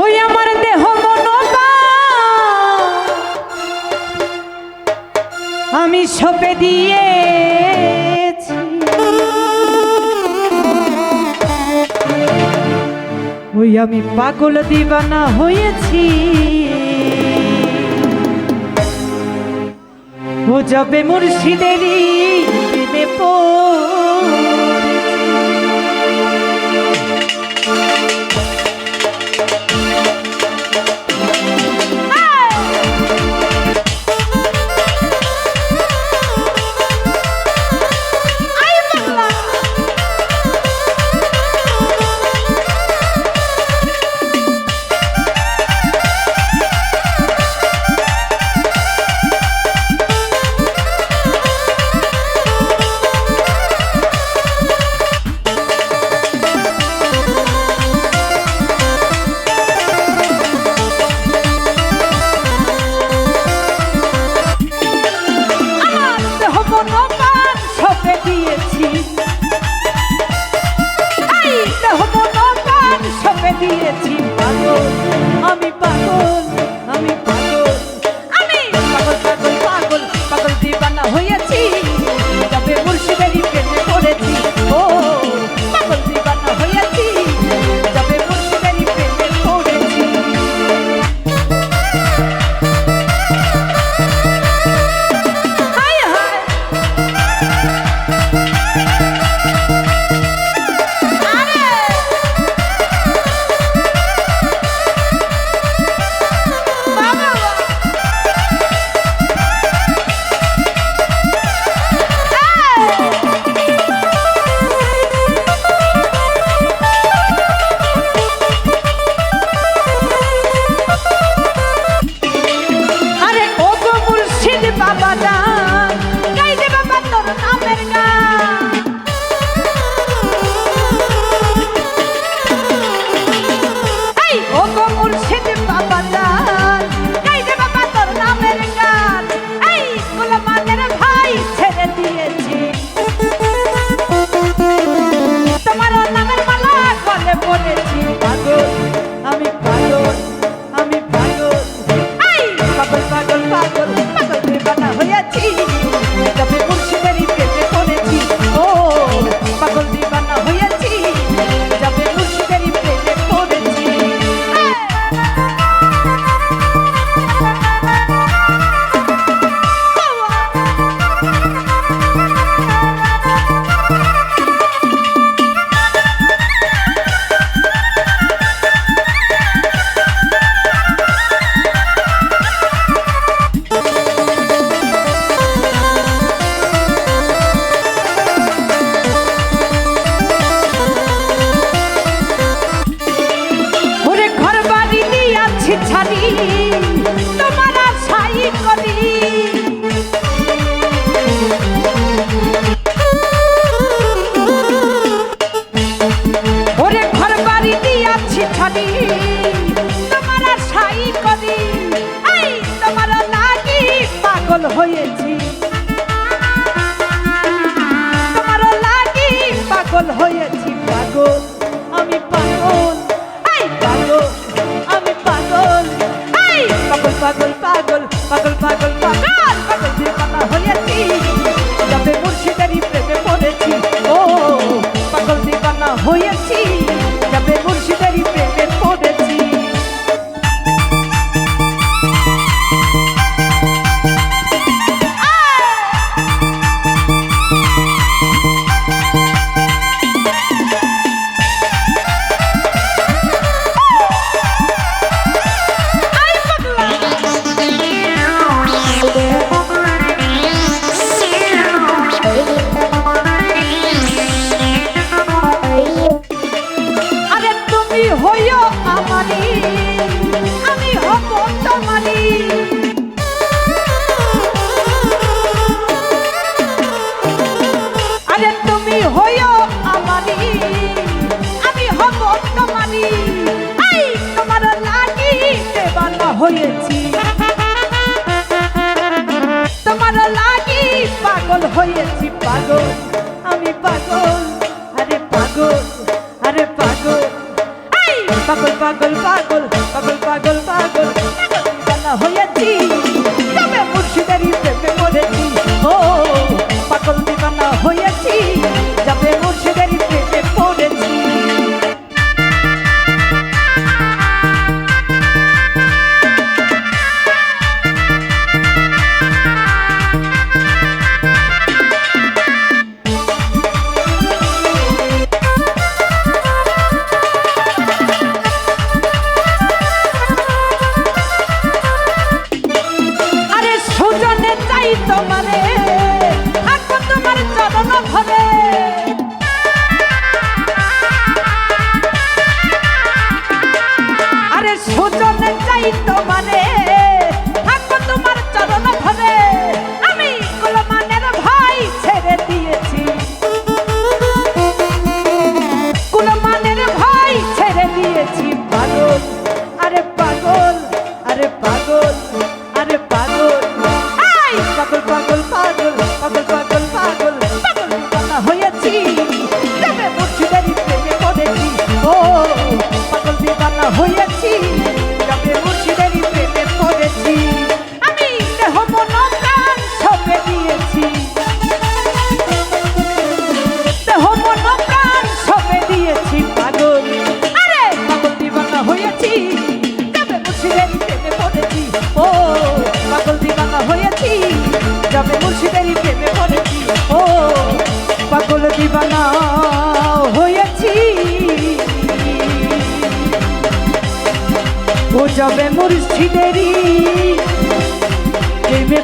ওই আমার দেহ মনটা আমি সঁপে দিয়েছি, ওই আমি পাগল দিবানা হয়েছি। ও যাবে মুর্শিদেরই প্রেমে দিয়েছি। পাগল আমি পাগল, আমি পাগল, আমি পাগল পাগল পাগল পাগল দিবানা হয়েছি। যাবে মুর্শিদেরই প্রেমে পড়েছি। ও পাগল দিবানা হয়েছি, যাবে মুর্শিদেরই প্রেমে পড়েছি। হায় হায় তোমার আশাই করি। ওরে ঘর বাড়ি দিয়াছি ছাড়ি, তোমার আশাই করি। এই তোমার লাগি পাগল হয়েছি, তোমার লাগি পাগল হয়েছি। পাগল আমি পাগল, এই পাগল আমি পাগল, পাগল পাগল পাগল পাগল পাগল পাগল পাগল দিবানা হয়েছি। যাবে মুর্শিদেরই প্রেমে পড়েছি। ও পাগল দিবানা হয়েছি, যাবে মুর্শিদেরই প্রেমে পড়েছি। আমি হব তোমারি, আরে তুমি হইও আমারি, আমি হব তোমারি। এই তোমার লাগি দেবানা হয়েছি, তোমার লাগি পাগল হয়েছি। পাগল আমি পাগল, আরে পাগল, আরে পাগল, পাগল পাগল পাগল যাবে মুর্শিদেরই প্রেমে পড়েছি ও পাগল দিবানা হয়েছি যাবে মুর্শিদেরই প্রেমে পড়েছি আমি দেহ মন প্রাণ সঁপে দিয়েছি দেহ মন প্রাণ সঁপে দিয়েছি পাগল আরে পাগল দিবানা হয়েছি যাবে মুর্শিদেরই প্রেমে পড়েছি ও পাগল দিবানা হয়েছি যাবে মুর্শিদেরই প্রেমে পড়েছি ও পাগল দিবানা হয়েছি ও যাবে মুর্শিদেরই প্রেমে